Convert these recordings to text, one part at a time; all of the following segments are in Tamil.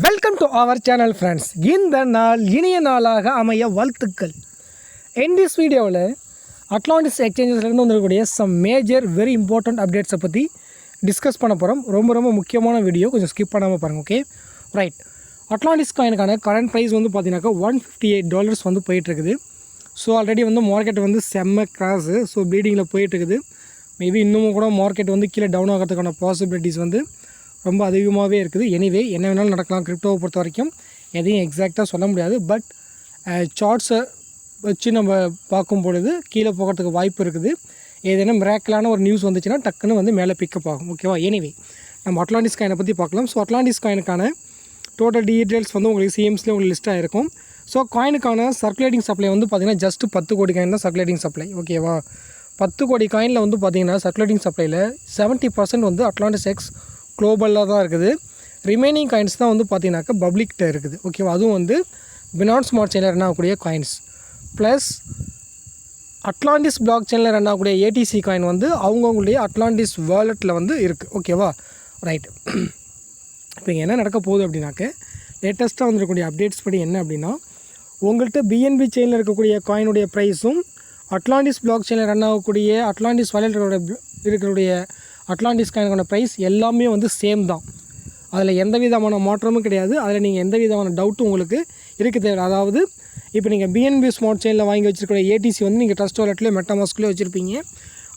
Welcome to our channel friends. இந்த நாள் இனிய நாளாக அமைய வாழ்த்துக்கள். இன் திஸ் வீடியோவில் அட்லாண்டிஸ் எக்ஸ்சேஞ்சஸ்லேருந்து வந்துருக்கக்கூடிய சம் மேஜர் வெரி இம்பார்ட்டண்ட் அப்டேட்ஸை பற்றி டிஸ்கஸ் பண்ண போகிறோம். ரொம்ப முக்கியமான வீடியோ, கொஞ்சம் ஸ்கிப் பண்ணாமல் பாருங்கள். Okay right. அட்லாண்டிஸ் காயினுக்கான கரண்ட் ப்ரைஸ் வந்து பார்த்தீங்கன்னாக்கா $158 வந்து போயிட்டுருக்குது. ஸோ ஆல்ரெடி வந்து மார்க்கெட் வந்து செம்ம கிராஸு, ஸோ ப்ளீடிங்கில் போயிட்டுருக்குது. மேபி இன்னமும் கூட மார்க்கெட் வந்து கீழே டவுன் ஆகிறதுக்கான பாசிபிலிட்டிஸ் வந்து ரொம்ப அதிகமாகவே இருக்குது. எனிவே என்ன வேணாலும் நடக்கலாம். கிரிப்டோவை பொறுத்த வரைக்கும் எதையும் எக்ஸாக்டாக சொல்ல முடியாது. பட் சார்ட்ஸை வச்சு நம்ம பார்க்கும் பொழுது கீழே போகிறதுக்கு வாய்ப்பு இருக்குது. ஏதேனும் மிராக்கலான ஒரு நியூஸ் வந்துச்சுன்னா டக்குன்னு வந்து மேலே பிக்கப் ஆகும். ஓகேவா? எனிவே நம்ம அட்லாண்டிஸ் காயினை பற்றி பார்க்கலாம். ஸோ அட்லாண்டிஸ் காயினுக்கான டோட்டல் டீட்டெயில்ஸ் வந்து உங்களுக்கு சிஎம்ஸ்லேயே உங்களுக்கு லிஸ்ட்டாக இருக்கும். ஸோ காயினுக்கான சர்க்குலேட்டிங் சப்ளை வந்து பார்த்திங்கன்னா ஜஸ்ட் 10 கோடி காயின் தான் சர்க்குலேட்டிங் சப்ளை. ஓகேவா? 10 கோடி காயினில் வந்து பார்த்திங்கன்னா சர்க்குலேட்டிங் சப்ளையில் 70% வந்து அட்லாண்டிஸ் எக்ஸ் குளோபலில் தான் இருக்குது. ரிமைனிங் காயின்ஸ் தான் வந்து பார்த்தீங்கன்னாக்கா பப்ளிக்கிட்ட இருக்குது. ஓகேவா? அதுவும் வந்து பினான்ஸ் ஸ்மார்ட் செயினில் ரன் ஆகக்கூடிய காயின்ஸ் ப்ளஸ் அட்லாண்டிஸ் பிளாக் செயினில் ரன் ஆகக்கூடிய ஏடிசி காயின் வந்து அவங்கவுங்களுடைய அட்லாண்டிஸ் வாலெட்டில் வந்து இருக்குது. ஓகேவா? ரைட். இப்போ என்ன நடக்க போகுது அப்படின்னாக்க லேட்டஸ்ட்டாக வந்துருக்கக்கூடிய அப்டேட்ஸ் படி என்ன அப்படின்னா, உங்கள்கிட்ட பிஎன்பி செயினில் இருக்கக்கூடிய காயினுடைய ப்ரைஸும் அட்லாண்டிஸ் பிளாக் செயினில் ரன் ஆகக்கூடிய அட்லாண்டிஸ் வாலெட்டோட இருக்கக்கூடிய அட்லாண்டிஸ் காயினுக்கான ப்ரைஸ் எல்லாமே வந்து சேம் தான். அதில் எந்த விதமான மாற்றமும் கிடையாது. அதில் நீங்கள் எந்த விதமான டவுட்டும் உங்களுக்கு இருக்க தேவை. அதாவது இப்போ நீங்கள் பிஎன்பி ஸ்மார்ட் செயினில் வாங்கி வச்சிருக்கிற ஏடிசி வந்து நீங்கள் ட்ரஸ்ட் வாலெட்லேயே மெட்டாமாஸ்க்லேயே வச்சுருப்பீங்க.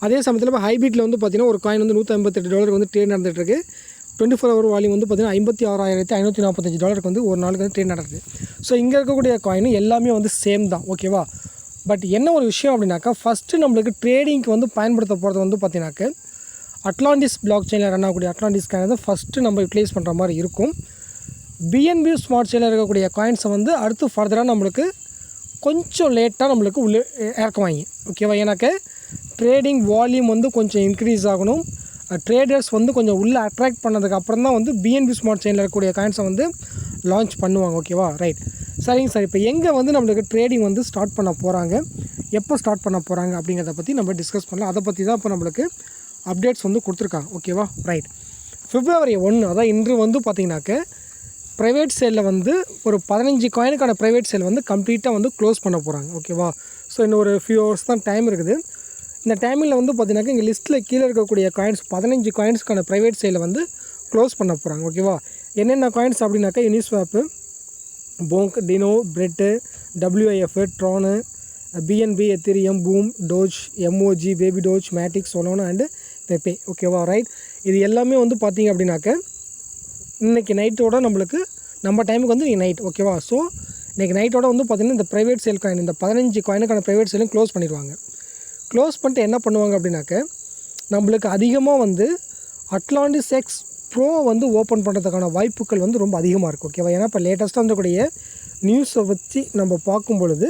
அதே சமயத்தில் இப்போ ஹைபிட்டில் வந்து பார்த்தீங்கன்னா ஒரு காயின் வந்து $158 வந்து ட்ரேட் நடந்துகிட்ருக்கு. 24 ஹவர் வால்யூம் வந்து பார்த்தீங்கன்னா $56,545 வந்து ஒரு நாளுக்கு வந்து ட்ரேட் நடக்குது. ஸோ இங்கே இருக்கக்கூடிய காயின் எல்லாமே வந்து சேம் தான். ஓகேவா? பட் என்ன ஒரு விஷயம் அப்படின்னாக்கா, ஃபஸ்ட்டு நம்மளுக்கு ட்ரேடிங்க்கு வந்து பயன்படுத்த போகிறது வந்து பார்த்தீங்கன்னாக்க அட்லாண்டிஸ் பிளாக் செயினில் ரன் ஆகக்கூடிய அட்லாண்டிஸ் காயின் தான் ஃபஸ்ட்டு நம்ம யூட்டிலைஸ் பண்ணுற மாதிரி இருக்கும். பிஎன்பி ஸ்மார்ட் செயினில் இருக்கக்கூடிய காயின்ஸை வந்து அடுத்து ஃபர்தராக நம்மளுக்கு கொஞ்சம் லேட்டாக நம்மளுக்கு உள்ளே இறக்குவாங்க. ஓகேவா? ஏன்னாக்க ட்ரேடிங் வால்யூம் வந்து கொஞ்சம் இன்க்ரீஸ் ஆகணும். ட்ரேடர்ஸ் வந்து கொஞ்சம் உள்ளே அட்ராக்ட் பண்ணதுக்கு அப்புறம் தான் வந்து பிஎன்பி ஸ்மார்ட் செயினில் இருக்கக்கூடிய காயின்ஸை வந்து லான்ச் பண்ணுவாங்க. ஓகேவா? ரைட். சரிங்க சார். இப்போ எங்கே வந்து நம்மளுக்கு ட்ரேடிங் வந்து ஸ்டார்ட் பண்ண போகிறாங்க, எப்போ ஸ்டார்ட் பண்ண போகிறாங்க அப்படிங்கிறத பற்றி நம்ம டிஸ்கஸ் பண்ணலாம். அதை பற்றி தான் இப்போ நம்மளுக்கு அப்டேட்ஸ் வந்து கொடுத்துருக்காங்க. ஓகேவா? ரைட். February 1 அதான் இன்று வந்து பார்த்திங்கனாக்க ப்ரைவேட் சேலில் வந்து ஒரு 15 காயினுக்கான ப்ரைவேட் சேல் வந்து கம்ப்ளீட்டாக வந்து க்ளோஸ் பண்ண போகிறாங்க. ஓகேவா? ஸோ இன்னும் ஒரு ஃபியூ ஹவர்ஸ் தான் டைம் இருக்குது. இந்த டைமில் வந்து பார்த்திங்கனாக்கா இங்கே லிஸ்ட்டில் கீழே இருக்கக்கூடிய காயின்ஸ் 15 காயின்ஸ்க்கான ப்ரைவேட் சேலை வந்து க்ளோஸ் பண்ண போகிறாங்க. ஓகேவா? என்னென்ன காயின்ஸ் அப்படின்னாக்கா Uniswap, Bonk, Dino, Brett, WIF, Tron, BNB, Ethereum, Boom, Doge, MOG, baby Doge, Matic, Solana and Pepe. ஓகேவா? ரைட். இது எல்லாமே வந்து பார்த்திங்க அப்படின்னாக்க இன்றைக்கி நைட்டோட நம்மளுக்கு நம்ம டைமுக்கு வந்து இன்றைக்கி நைட். ஓகேவா? ஸோ இன்றைக்கி நைட்டோட வந்து பார்த்திங்கன்னா இந்த ப்ரைவேட் சேல் காயின் இந்த 15 காயினுக்கான ப்ரைவேட் சேலும் க்ளோஸ் பண்ணிடுவாங்க. க்ளோஸ் பண்ணிட்டு என்ன பண்ணுவாங்க அப்படின்னாக்க நம்மளுக்கு அதிகமாக வந்து அட்லாண்டிஸ் எக்ஸ் ப்ரோ வந்து ஓப்பன் பண்ணுறதுக்கான வாய்ப்புகள் வந்து ரொம்ப அதிகமாக இருக்குது. ஓகேவா? ஏன்னா இப்போ லேட்டஸ்ட்டாக வந்துக்கூடிய நியூஸை வச்சு நம்ம பார்க்கும் பொழுது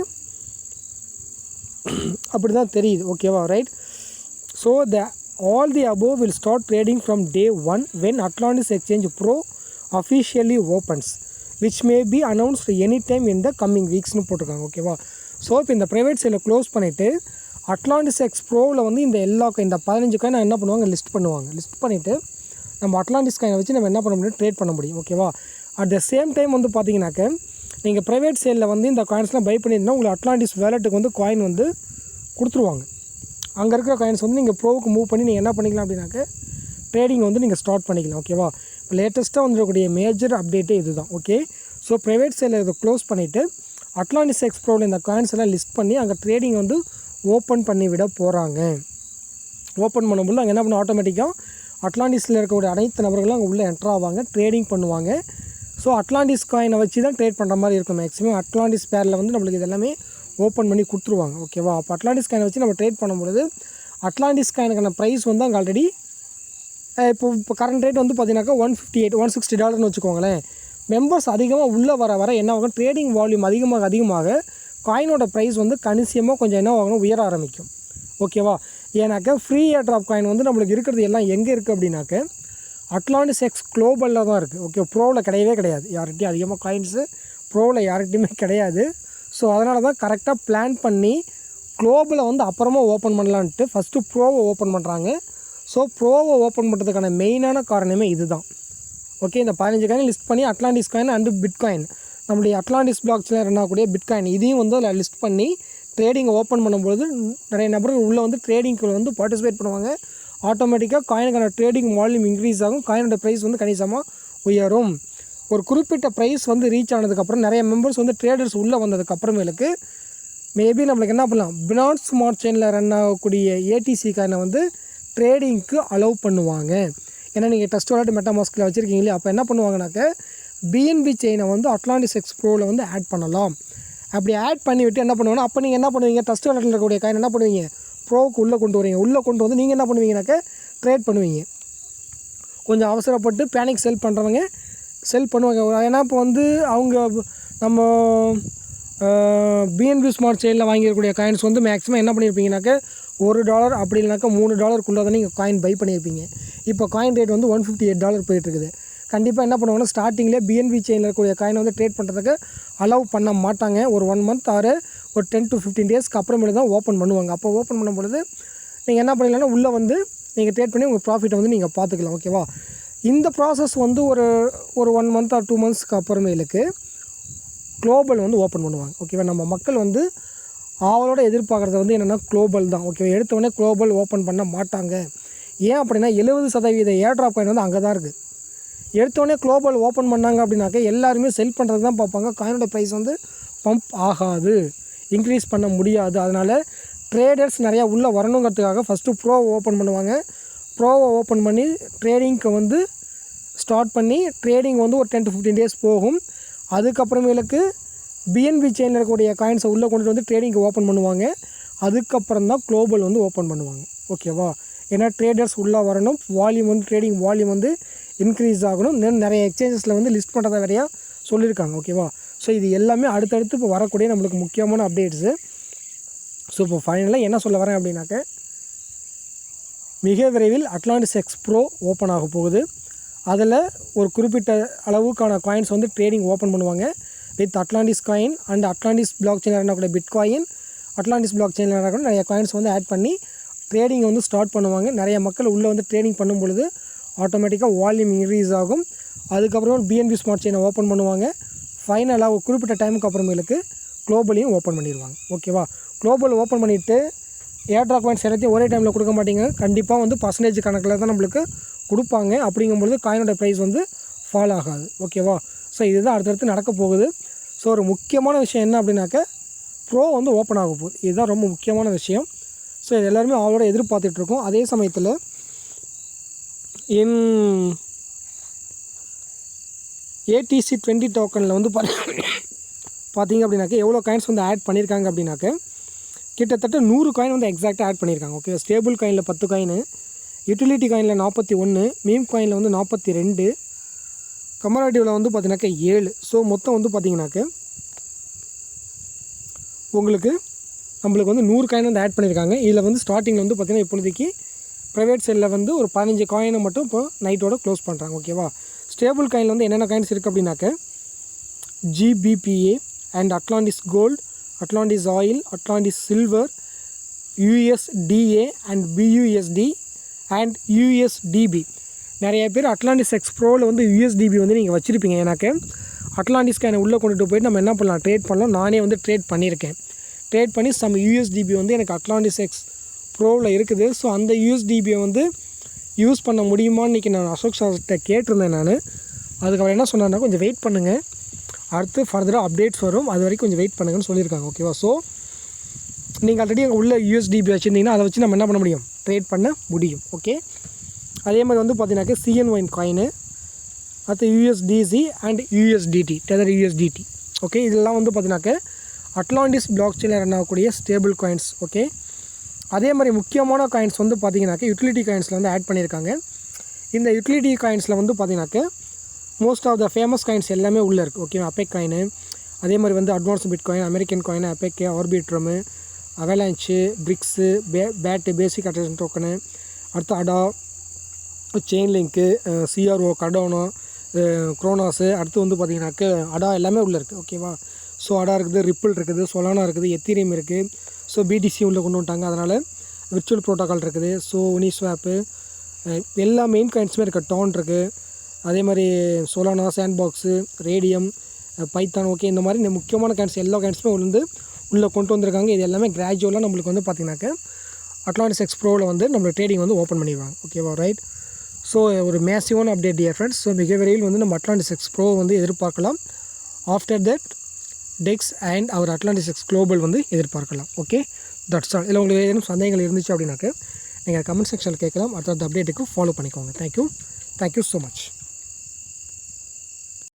அப்படி தான் தெரியுது. ஓகேவா? Right. So all the above will start trading from day 1 when Atlantis Exchange Pro officially opens, which may be announced anytime in the coming weeks னு போட்டிருக்காங்க. ஓகேவா? ஸோ இப்போ இந்த ப்ரைவேட் சேலை க்ளோஸ் பண்ணிவிட்டு அட்லாண்டிஸ் எக்ஸ் ப்ரோவில் வந்து இந்த இந்த 15 காயின் என்ன பண்ணுவாங்க, லிஸ்ட் பண்ணுவாங்க. லிஸ்ட் பண்ணிவிட்டு நம்ம அட்லாண்டிஸ் காயினை வச்சு நம்ம என்ன பண்ண முடியும், ட்ரேட் பண்ண முடியும். ஓகேவா? அட் த சேம் டைம் வந்து பார்த்தீங்கன்னாக்க நீங்கள் ப்ரைவேட் சேலில் வந்து இந்த காயின்ஸ்லாம் பை பண்ணியிருந்தால் உங்களுக்கு அட்லாண்டிஸ் வேலெட்டுக்கு வந்து காயின் வந்து கொடுத்துருவாங்க. அங்கே இருக்கிற காயின்ஸ் வந்து நீங்கள் ப்ரோவுக்கு மூவ் பண்ணி நீங்கள் என்ன பண்ணிக்கலாம் அப்படின்னாக்க ட்ரேடிங் வந்து நீங்கள் ஸ்டார்ட் பண்ணிக்கலாம். ஓகேவா? இப்போ லேட்டஸ்ட்டாக வந்துருக்கக்கூடிய மேஜர் அப்டேட்டே இது தான். ஓகே. ஸோ ப்ரைவேட் சேலில் இதை க்ளோஸ் பண்ணிவிட்டு அட்லாண்டிஸ் எக்ஸ் ப்ரோவில் இந்த காயின்ஸ் எல்லாம் லிஸ்ட் பண்ணி அங்கே ட்ரேடிங் வந்து ஓப்பன் பண்ணி விட போகிறாங்க. ஓப்பன் பண்ணும்போது அங்கே என்ன பண்ணும், ஆட்டோமேட்டிக்காக அட்லாண்டிஸில் இருக்கக்கூடிய அனைத்து நபர்களும் அங்கே உள்ளே என்ட்ரு ஆவாங்க, ட்ரேடிங் பண்ணுவாங்க. ஸோ அட்லாண்டிஸ் காயினை வச்சு தான் ட்ரேட் பண்ணுற மாதிரி இருக்கும். மேக்ஸிமம் அட்லாண்டிஸ் பேரில் வந்து நம்மளுக்கு இதெல்லாமே ஓப்பன் பண்ணி கொடுத்துருவாங்க. ஓகேவா? அப்போ அட்லாண்டிஸ் காயினை வச்சு நம்ம ட்ரேட் பண்ணும்பொழுது அட்லாண்டிஸ் காயினுக்கான ப்ரைஸ் வந்து அங்கே ஆல்ரெடி இப்போ கரண்ட் ரேட் வந்து பார்த்தீங்கன்னாக்கா $160 வச்சுக்கோங்களேன். மெம்பர்ஸ் அதிகமாக உள்ளே வர என்ன ஆகும், ட்ரேடிங் வால்யூம் அதிகமாக காயினோட ப்ரைஸ் வந்து கணிசியமாக கொஞ்சம் என்ன ஆகணும், உயர ஆரம்பிக்கும். ஓகேவா? ஏன்னாக்கா ஃப்ரீ ஏர்ட்ராப் காயின் வந்து நம்மளுக்கு இருக்கிறது எல்லாம் எங்கே இருக்குது அப்படின்னாக்க அட்லாண்டிஸ் எக்ஸ் குளோபலில் தான் இருக்குது. ஓகே. ப்ரோவில் கிடையாது. யார்கிட்டையும் அதிகமாக காயின்ஸு ப்ரோவில் யார்கிட்டையுமே கிடையாது. ஸோ அதனால தான் கரெக்டாக பிளான் பண்ணி குளோபலில் வந்து அப்புறமா ஓப்பன் பண்ணலான்ட்டு ஃபஸ்ட்டு ப்ரோவை ஓப்பன் பண்ணுறாங்க. ஸோ ப்ரோவை ஓப்பன் பண்ணுறதுக்கான மெயினான காரணமே இது தான். ஓகே, இந்த 15 காயின் லிஸ்ட் பண்ணி அட்லாண்டிஸ் காயின் அண்டு பிட்காயின், நம்மளுடைய அட்லாண்டிஸ் பிளாக்ஸில் ரன் ஆகக்கூடிய பிட்காயின் இதையும் வந்து அதில் லிஸ்ட் பண்ணி ட்ரேடிங்கை ஓப்பன் பண்ணும்போது நிறைய நபர்கள் உள்ளே வந்து ட்ரேடிங்க்கு வந்து பார்ட்டிசிபேட் பண்ணுவாங்க. ஆட்டோமேட்டிக்காக காயினுக்கான ட்ரேடிங் வால்யூம் இன்க்ரீஸ் ஆகும், காயினோட ப்ரைஸ் வந்து கணிசமாக உயரும். ஒரு குறிப்பிட்ட ப்ரைஸ் வந்து ரீச் ஆனதுக்கப்புறம் நிறைய மெம்பர்ஸ் வந்து ட்ரேடர்ஸ் உள்ளே வந்ததுக்கப்புறமேலுக்கு மேபி நம்மளுக்கு என்ன பண்ணலாம், பினான்ஸ் ஸ்மார்ட் செயினில் ரன் ஆகக்கூடிய ஏடிசி காயினை வந்து ட்ரேடிங்க்கு அலோவ் பண்ணுவாங்க. ஏன்னா நீங்கள் டஸ்ட் வாலெட் மெட்டாமாஸ்கில் வச்சுருக்கீங்களே, அப்போ என்ன பண்ணுவாங்கனாக்க பிஎன்பி செயினை வந்து அட்லாண்டிஸ் எக்ஸ் ப்ரோவில் வந்து ஆட் பண்ணலாம். அப்படி ஆட் பண்ணிவிட்டு என்ன பண்ணுவாங்கன்னா, அப்போ நீங்கள் என்ன பண்ணுவீங்க, டஸ்ட் வாலெட்டில் இருக்கக்கூடிய காயின் என்ன பண்ணுவீங்க, ப்ரோவுக்கு உள்ளே கொண்டு வரீங்க. உள்ளே கொண்டு வந்து நீங்கள் என்ன பண்ணுவீங்கனாக்க ட்ரேட் பண்ணுவீங்க. கொஞ்சம் அவசரப்பட்டு பேனிக் செல் பண்ணுறவங்க செல் பண்ணுவாங்க. ஏன்னா இப்போ வந்து அவங்க நம்ம பிஎன்பி ஸ்மார்ட் செயினில் வாங்கியிருக்கக்கூடிய காயின்ஸ் வந்து மேக்ஸிமம் என்ன பண்ணியிருப்பீங்கனாக்க $1 அப்படி இல்லைனாக்கா $3 தான் நீங்கள் காயின் பை பண்ணியிருப்பீங்க. இப்போ காயின் ரேட் வந்து $158 போயிட்டுருக்குது. கண்டிப்பாக என்ன பண்ணுவாங்கன்னா, ஸ்டார்டிங்லேயே பிஎன்பி செயினில் இருக்கக்கூடிய காயினை வந்து ட்ரேட் பண்ணுறதுக்கு அலோவ் பண்ண மாட்டாங்க. ஒரு 1 மந்த் ஆர் ஒரு 10 to 15 டேஸ்க்கு அப்புறமேட்டு தான் ஓப்பன் பண்ணுவாங்க. அப்போ ஓப்பன் பண்ணும்பொழுது நீங்கள் என்ன பண்ணிடலாம்னா, உள்ளே வந்து நீங்கள் ட்ரேட் பண்ணி உங்கள் ப்ராஃபிட்டை வந்து நீங்கள் பார்த்துக்கலாம். ஓகேவா, இந்த ப்ராசஸ் வந்து ஒரு 1 மந்த் ஆர் 2 மந்த்ஸ்க்கு அப்புறமேலுக்கு குளோபல் வந்து ஓப்பன் பண்ணுவாங்க. ஓகேவா, நம்ம மக்கள் வந்து அவளோட எதிர்பார்க்குறது வந்து என்னென்னா குளோபல் தான். ஓகேவா, எடுத்தோடனே குளோபல் ஓப்பன் பண்ண மாட்டாங்க. ஏன் அப்படின்னா 70% ஏர்ட்ராப் காயின் வந்து அங்கே தான் இருக்குது. எடுத்தோடனே குளோபல் ஓப்பன் பண்ணாங்க அப்படின்னாக்க எல்லாருமே செல் பண்ணுறது தான் பார்ப்பாங்க. காயினோட ப்ரைஸ் வந்து பம்ப் ஆகாது, இன்க்ரீஸ் பண்ண முடியாது. அதனால் ட்ரேடர்ஸ் நிறையா உள்ளே வரணுங்கிறதுக்காக ஃபஸ்ட்டு ப்ரோவை ஓப்பன் பண்ணுவாங்க. ப்ரோவை ஓப்பன் பண்ணி ட்ரேடிங்க்கு வந்து ஸ்டார்ட் பண்ணி ட்ரேடிங் வந்து ஒரு 10 to 15 டேஸ் போகும். அதுக்கப்புறமேலுக்கு பிஎன்பி செயினில் இருக்கக்கூடிய காயின்ஸை உள்ளே கொண்டுட்டு வந்து ட்ரேடிங்க்கு ஓப்பன் பண்ணுவாங்க. அதுக்கப்புறம் தான் குளோபல் வந்து ஓப்பன் பண்ணுவாங்க. ஓகேவா, ஏன்னா ட்ரேடர்ஸ் உள்ளே வரணும், வால்யூம் வந்து ட்ரேடிங் வால்யூம் வந்து இன்க்ரீஸ் ஆகணும். நிறைய எக்ஸ்சேஞ்சஸில் வந்து லிஸ்ட் பண்ணுறதா வேறையாக சொல்லியிருக்காங்க. ஓகேவா, ஸோ இது எல்லாமே அடுத்தடுத்து இப்போ வரக்கூடிய நம்மளுக்கு முக்கியமான அப்டேட்ஸு. ஸோ இப்போ ஃபைனலாக என்ன சொல்ல வரேன் அப்படின்னாக்க, மிக விரைவில் அட்லாண்டிஸ் எக்ஸ் ப்ரோ ஓப்பன் ஆக போகுது. அதில் ஒரு குறிப்பிட்ட அளவுக்கான காயின்ஸ் வந்து ட்ரேடிங் ஓப்பன் பண்ணுவாங்க with Atlantis coin and Atlantis block செயினில் இருக்கக்கூடிய பிட்காயின், அட்லாண்டிஸ் பிளாக் செயினில் இருக்கக்கூடிய நிறைய காயின்ஸ் வந்து ஆட் பண்ணி ட்ரேடிங் வந்து ஸ்டார்ட் பண்ணுவாங்க. நிறைய மக்கள் உள்ளே வந்து ட்ரேடிங் பண்ணும் பொழுது ஆட்டோமேட்டிக்காக வால்யூம் இன்க்ரீஸ் ஆகும். அதுக்கப்புறம் பிஎன்பி ஸ்மார்ட் செயினை ஓப்பன் பண்ணுவாங்க. ஃபைனலாக ஒரு குறிப்பிட்ட டைமுக்கு அப்புறமேலுக்கு குளோபலையும் ஓப்பன் பண்ணிடுவாங்க. ஓகேவா, குளோபல் ஓப்பன் பண்ணிவிட்டு ஏர்ட்ராப் காயின்ஸ் எல்லாத்தையும் ஒரே டைமில் கொடுக்க மாட்டீங்க. கண்டிப்பாக வந்து பர்சன்டேஜ் கணக்கில் தான் நம்மளுக்கு கொடுப்பாங்க. அப்படிங்கும்பொழுது காயினோட ப்ரைஸ் வந்து ஃபால் ஆகாது. ஓகேவா, ஸோ இதுதான் அடுத்தடுத்து நடக்க போகுது. ஸோ ஒரு முக்கியமான விஷயம் என்ன அப்படின்னாக்க, ப்ரோ வந்து ஓப்பன் ஆக போகுது. இதுதான் ரொம்ப முக்கியமான விஷயம். ஸோ இது எல்லாருமே அவளோட எதிர்பார்த்துட்ருக்கோம். அதே சமயத்தில் ஏடிசி 20 டோக்கனில் வந்து பார்த்தீங்க அப்படின்னாக்க எவ்வளோ காயின்ஸ் வந்து ஆட் பண்ணியிருக்காங்க அப்படின்னாக்க கிட்டத்தட்ட 100 காயின் வந்து எக்ஸாக்டாக ஆட் பண்ணியிருக்காங்க. ஓகே, ஸ்டேபிள் காயினில் 10 காயின், யூட்டிலிட்டி காயினில் 41, மீம் காயினில் வந்து 42, கமராட்டிவில் வந்து பார்த்தீங்கன்னாக்க 7. ஸோ மொத்தம் வந்து பார்த்திங்கனாக்க உங்களுக்கு நம்மளுக்கு வந்து 100 காயின் வந்து ஆட் பண்ணியிருக்காங்க. இதில் வந்து ஸ்டார்டிங்கில் வந்து பார்த்திங்கன்னா இப்பொழுதைக்கு ப்ரைவேட் செல்லில் வந்து ஒரு 15 காயினை மட்டும் இப்போ நைட்டோட க்ளோஸ் பண்ணுறாங்க. ஓகேவா, ஸ்டேபிள் காயினில் வந்து என்னென்ன காயின்ஸ் இருக்குது அப்படின்னாக்க GBPA and Atlantis gold, Atlantis oil, Atlantis silver, USDA and BUSD and USDB. நிறைய பேர் அட்லாண்டிஸ் எக்ஸ் ப்ரோவில் வந்து USDB வந்து நீங்கள் வச்சுருப்பீங்க. எனக்கு அட்லாண்டிஸ் காயினை உள்ளே கொண்டுட்டு போயிட்டு நம்ம என்ன பண்ணலாம், ட்ரேட் பண்ணலாம். நானே வந்து ட்ரேட் பண்ணியிருக்கேன். ட்ரேட் பண்ணி சம் USDB வந்து எனக்கு அட்லாண்டிஸ் எக்ஸ் ப்ரோவில் இருக்குது. ஸோ அந்த USDBயை வந்து யூஸ் பண்ண முடியுமான்னு இன்றைக்கி நான் அசோக் சார்கிட்ட கேட்டிருந்தேன். நான் அதுக்கப்புறம் என்ன சொன்னார்னா, கொஞ்சம் வெயிட் பண்ணுங்கள், அடுத்து ஃபர்தராக அப்டேட்ஸ் வரும், அது வரைக்கும் கொஞ்சம் வெயிட் பண்ணுங்கன்னு சொல்லியிருக்காங்க. ஓகேவா, ஸோ நீங்கள் ஆல்ரெடி அங்கே உள்ள USDB வச்சுருந்தீங்கன்னா அதை வச்சு நம்ம என்ன பண்ண முடியும், ட்ரேட் பண்ண முடியும். ஓகே, அதே மாதிரி வந்து பார்த்தீங்கன்னாக்க CNY காயினு, அடுத்து USDC and USDT, Tether USDT. Okay, இதெல்லாம் வந்து பார்த்தீங்கன்னாக்க அட்லாண்டிஸ் பிளாக் செயினில் ரன் ஆகக்கூடிய ஸ்டேபிள் காயின்ஸ். ஓகே, அதே மாதிரி முக்கியமான காயின்ஸ் வந்து பார்த்திங்கனாக்க யூட்டிலிட்டி காயின்ஸில் வந்து ஆட் பண்ணியிருக்காங்க. இந்த யூட்டிலிட்டி காயின்ஸில் வந்து பார்த்திங்கனாக்க most of the famous coins எல்லாமே உள்ளே இருக்குது. ஓகே, அப்பெக் காயினு, அதே மாதிரி வந்து advance Bitcoin, American coin, Ape, Arbitrum, Avalanche, BRICS, BAT, basic attention token, அடுத்து Ada, Chainlink, CRO, Cardano, Cronos, அடுத்து வந்து பார்த்திங்கனாக்க அடா எல்லாமே உள்ளே இருக்குது. ஓகேவா, ஸோ அடா இருக்குது, ரிப்பிள் இருக்குது, சொலானா இருக்குது, எத்தீரியம் இருக்குது. ஸோ BTC உள்ளே கொண்டு வந்துட்டாங்க, அதனால் விர்ச்சுவல் ப்ரோட்டோக்கால் இருக்குது. ஸோ உனிஸ்வாப்பு, எல்லா மெயின் காயின்ஸுமே இருக்குது. டான் இருக்குது, அதே மாதிரி சோலானா, சாண்ட்பாக்ஸு, ரேடியம், பைத்தான், ஓகே, இந்த மாதிரி இந்த முக்கியமான காயின்ஸ் எல்லா காயின்ஸுமே வந்து உள்ளே கொண்டு வந்திருக்காங்க. இது எல்லாமே கிராஜுவலாக நம்மளுக்கு வந்து பார்த்திங்கனாக்கா அட்லாண்டிஸ் எக்ஸ் ப்ரோவில் வந்து நம்மளுக்கு ட்ரேடிங் வந்து ஓப்பன் பண்ணிடுவாங்க. ஓகேவா, ரைட். ஸோ ஒரு மேசிவான அப்டேட் டியர் ஃப்ரெண்ட்ஸ். ஸோ மிக விரைவில் வந்து நம்ம அட்லாண்டிஸ் எக்ஸ் ப்ரோ வந்து எதிர்பார்க்கலாம். After that DEX and our Atlantis X global வந்து எதிர்பார்க்கலாம். Okay, that's all. இல்லை உங்களுக்கு ஏதேனும் சந்தேகங்கள் இருந்துச்சு அப்படின்னாக்க நீங்கள் கமெண்ட் செக்ஷனில் கேட்கலாம். அடுத்த அப்டேட்டுக்கு ஃபாலோ பண்ணிக்கோங்க. Thank you so much.